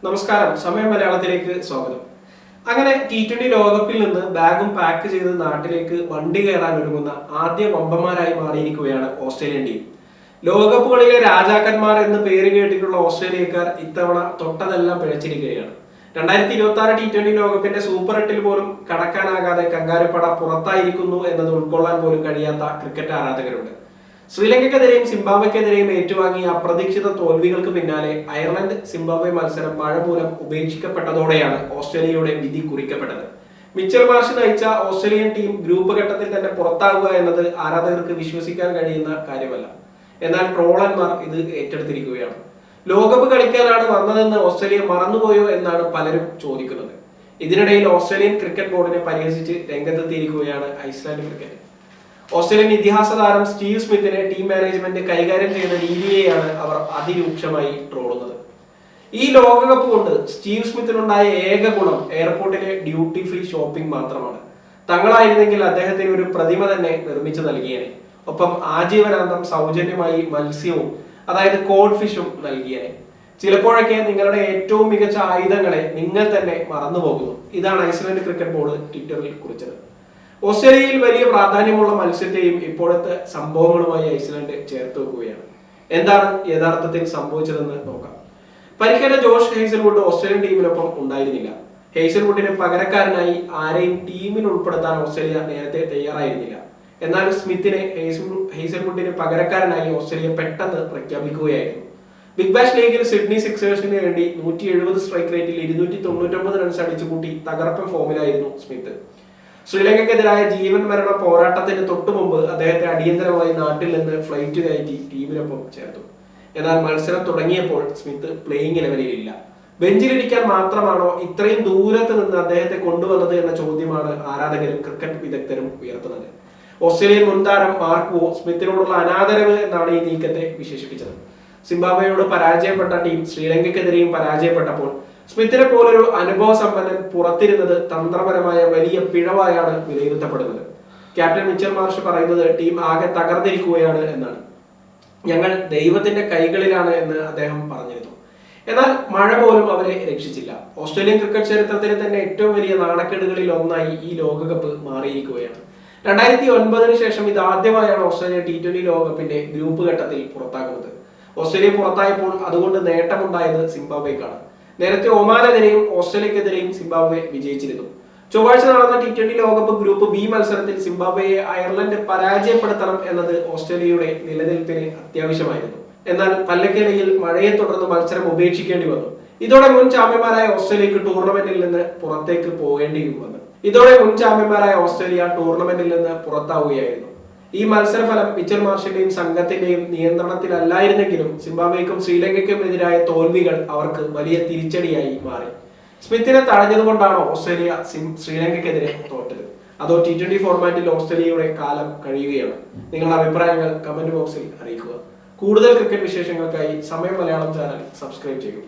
നമസ്കാരം, സമയം മലയാളത്തിലേക്ക് സ്വാഗതം. അങ്ങനെ T20 ലോകകപ്പിൽ നിന്ന് ബാഗും പാക്ക് ചെയ്ത് നാട്ടിലേക്ക് വണ്ടി കയറാൻ ഒരുങ്ങുന്ന ആദ്യ വമ്പന്മാരായി മാറിയിരിക്കുകയാണ് ഓസ്ട്രേലിയൻ ടീം. ലോകകപ്പുകളിലെ രാജാക്കന്മാർ എന്ന് പേര് കേട്ടിട്ടുള്ള ഓസ്ട്രേലിയക്കാർ ഇത്തവണ തൊട്ടതെല്ലാം പിഴച്ചിരിക്കുകയാണ്. 2026 T20 ലോകകപ്പിന്റെ സൂപ്പർ 8 പോലും കടക്കാനാകാതെ കങ്കാരുപ്പട പുറത്തായിരിക്കുന്നു എന്നത് ഉൾക്കൊള്ളാൻ പോലും കഴിയാത്ത ക്രിക്കറ്റ് ആരാധകരുണ്ട്. ശ്രീലങ്കയ്ക്കെതിരെയും സിംബാബ്വെക്കെതിരെയും ഏറ്റുവാങ്ങിയ അപ്രതീക്ഷിത തോൽവികൾക്ക് പിന്നാലെ അയർലൻഡ് സിംബാബ്വെ മത്സരം മഴ മൂലം ഉപേക്ഷിക്കപ്പെട്ടതോടെയാണ് ഓസ്ട്രേലിയയുടെ വിധി കുറിക്കപ്പെട്ടത്. മിച്ചൽ മാർഷ് നയിച്ച ഓസ്ട്രേലിയൻ ടീം ഗ്രൂപ്പ് ഘട്ടത്തിൽ തന്നെ പുറത്താകുക എന്നത് ആരാധകർക്ക് വിശ്വസിക്കാൻ കഴിയുന്ന കാര്യമല്ല. എന്നാൽ ട്രോളന്മാർ ഇത് ഏറ്റെടുത്തിരിക്കുകയാണ്. ലോകകപ്പ് കളിക്കാനാണ് വന്നതെന്ന് ഓസ്ട്രേലിയ മറന്നുപോയോ എന്നാണ് പലരും ചോദിക്കുന്നത്. ഇതിനിടയിൽ ഓസ്ട്രേലിയൻ ക്രിക്കറ്റ് ബോർഡിനെ പരിഹസിച്ച് രംഗത്തെത്തിയിരിക്കുകയാണ് ഐസ്ലാൻഡ് ക്രിക്കറ്റ്. ഓസ്ട്രേലിയൻ ഇതിഹാസ താരം സ്റ്റീവ് സ്മിത്തിനെ ടീം മാനേജ്മെന്റ് കൈകാര്യം ചെയ്യുന്ന രീതിയെയാണ് അവർ അതിരൂക്ഷമായി ട്രോളുന്നത്. ഈ ലോകകപ്പ് കൊണ്ട് സ്റ്റീവ് സ്മിത്തിനുണ്ടായ ഏക ഗുണം എയർപോർട്ടിലെ ഡ്യൂട്ടി ഫ്രീ ഷോപ്പിംഗ് മാത്രമാണ്. തങ്ങളായിരുന്നെങ്കിൽ അദ്ദേഹത്തിന് ഒരു പ്രതിമ തന്നെ നിർമ്മിച്ചു നൽകിയേനെ. ഒപ്പം ആജീവനാന്തം സൗജന്യമായി മത്സ്യവും, അതായത് കോഡ് ഫിഷും നൽകിയേനെ. ചിലപ്പോഴൊക്കെ നിങ്ങളുടെ ഏറ്റവും മികച്ച ആയുധങ്ങളെ നിങ്ങൾ തന്നെ മറന്നുപോകുന്നു. ഇതാണ് ഐസ്ലാൻഡ് ക്രിക്കറ്റ് ബോർഡ് ട്വിറ്ററിൽ കുറിച്ചത്. ഓസ്ട്രേലിയയിൽ വലിയ പ്രാധാന്യമുള്ള മത്സരത്തെയും ഇപ്പോഴത്തെ സംഭവങ്ങളുമായി ഐസ്ലാൻഡ് ചേർത്ത് വെക്കുകയാണ്. എന്താണ് യഥാർത്ഥത്തിൽ സംഭവിച്ചതെന്ന് നോക്കാം. പരിക്കേറ്റ ജോഷ് ഹെയ്സൽവുഡ് ഓസ്ട്രേലിയൻ ടീമിനൊപ്പം ഉണ്ടായിരുന്നില്ല. ഹെയ്സൽവുഡിന് പകരക്കാരനായി ആരെയും ടീമിൽ ഉൾപ്പെടുത്താൻ ഓസ്ട്രേലിയ നേരത്തെ തയ്യാറായിരുന്നില്ല. എന്നാൽ സ്മിത്തിനെ ഹെയ്സൽവുഡിന് പകരക്കാരനായി ഓസ്ട്രേലിയ പെട്ടെന്ന് പ്രഖ്യാപിക്കുകയായിരുന്നു. ബിഗ് ബാഷ് ലീഗിൽ സിഡ്നി സിക്സേഴ്സിന് വേണ്ടി 170 സ്ട്രൈക്ക് റേറ്റിൽ 299 റൺസ് അടിച്ചുകൂട്ടി തകർപ്പൻ ഫോമിലായിരുന്നു സ്മിത്ത്. ശ്രീലങ്കയ്ക്കെതിരായ ജീവൻ മരണ പോരാട്ടത്തിന് തൊട്ടു മുമ്പ് അദ്ദേഹത്തെ അടിയന്തരമായി നാട്ടിൽ നിന്ന് ഫ്ലൈറ്റ് കയറ്റി ടീമിനൊപ്പം ചേർത്തു. എന്നാൽ മത്സരം തുടങ്ങിയപ്പോൾ സ്മിത്ത് പ്ലേയിങ് ഇലവനിൽ ഇല്ല. ബെഞ്ചിലിരിക്കാൻ മാത്രമാണോ ഇത്രയും ദൂരത്ത് നിന്ന് അദ്ദേഹത്തെ കൊണ്ടുവന്നത് എന്ന ചോദ്യമാണ് ആരാധകരും ക്രിക്കറ്റ് വിദഗ്ധരും ഉയർത്തുന്നത്. ഓസ്ട്രേലിയൻ മുൻതാരം മാർക്ക് വോ സ്മിത്തിനോടുള്ള അനാദരവ് എന്നാണ് ഈ നീക്കത്തെ വിശേഷിപ്പിച്ചത്. സിംബാബ്വെയോട് പരാജയപ്പെട്ട ടീം ശ്രീലങ്കയ്ക്കെതിരെയും പരാജയപ്പെട്ടപ്പോൾ സ്മിത്തിനെ പോലൊരു അനുഭവ സമ്പന്നൻ പുറത്തിരുന്നത് തന്ത്രപരമായ വലിയ പിഴവായാണ് വിലയിരുത്തപ്പെടുന്നത്. ക്യാപ്റ്റൻ മിച്ചൽ മാർഷ് പറയുന്നത് ടീം ആകെ തകർന്നിരിക്കുകയാണ് എന്നാണ്. ഞങ്ങൾ ദൈവത്തിന്റെ കൈകളിലാണ് എന്ന് അദ്ദേഹം പറഞ്ഞിരുന്നു. എന്നാൽ മഴ പോലും അവരെ രക്ഷിച്ചില്ല. ഓസ്ട്രേലിയൻ ക്രിക്കറ്റ് ചരിത്രത്തിലെ തന്നെ ഏറ്റവും വലിയ നാണക്കേടുകളിൽ ഒന്നായി ഈ ലോകകപ്പ് മാറിയിരിക്കുകയാണ്. 2009 ശേഷം ഇതാദ്യമായാണ് ഓസ്ട്രേലിയ T20 ലോകകപ്പിന്റെ ഗ്രൂപ്പ് ഘട്ടത്തിൽ പുറത്താകുന്നത്. ഓസ്ട്രേലിയ പുറത്തായപ്പോൾ അതുകൊണ്ട് നേട്ടമുണ്ടായത് സിംബാബ്വെക്കാണ്. നേരത്തെ ഒമാനെതിരെയും ഓസ്ട്രേലിയക്കെതിരെയും സിംബാബ്വെ വിജയിച്ചിരുന്നു. ചൊവ്വാഴ്ച നടന്ന T20 ലോകകപ്പ് ഗ്രൂപ്പ് ബി മത്സരത്തിൽ സിംബാബ്വെയെ അയർലൻഡ് പരാജയപ്പെടുത്തണം എന്നത് ഓസ്ട്രേലിയയുടെ നിലനിൽപ്പിന് അത്യാവശ്യമായിരുന്നു. എന്നാൽ പല്ലക്കലയിൽ മഴയെ തുടർന്ന് മത്സരം ഉപേക്ഷിക്കേണ്ടി വന്നു. ഇതോടെ മുൻ ചാമ്പ്യന്മാരായ ഓസ്ട്രേലിയക്ക് ടൂർണമെന്റിൽ നിന്ന് പുറത്താവുകയായിരുന്നു. ഈ മത്സരഫലം മിച്ചൽ മാർഷിന്റെയും സംഘത്തിന്റെയും നിയന്ത്രണത്തിലല്ലായിരുന്നെങ്കിലും സിംബാബ്വെക്കും ശ്രീലങ്കയ്ക്കും എതിരായ തോൽവികൾ അവർക്ക് വലിയ തിരിച്ചടിയായി മാറി. സ്മിത്തിനെ തഴഞ്ഞതുകൊണ്ടാണോ ഓസ്ട്രേലിയ ശ്രീലങ്കയ്ക്കെതിരെ തോറ്റത്? അതോ T20 ഫോർമാറ്റിൽ ഓസ്ട്രേലിയയുടെ കാലം കഴിയുകയാണ്? നിങ്ങളുടെ അഭിപ്രായങ്ങൾ കമന്റ് ബോക്സിൽ അറിയിക്കുക. കൂടുതൽ ക്രിക്കറ്റ് വിശേഷങ്ങൾക്കായി സമയം മലയാളം ചാനൽ സബ്സ്ക്രൈബ് ചെയ്യൂ.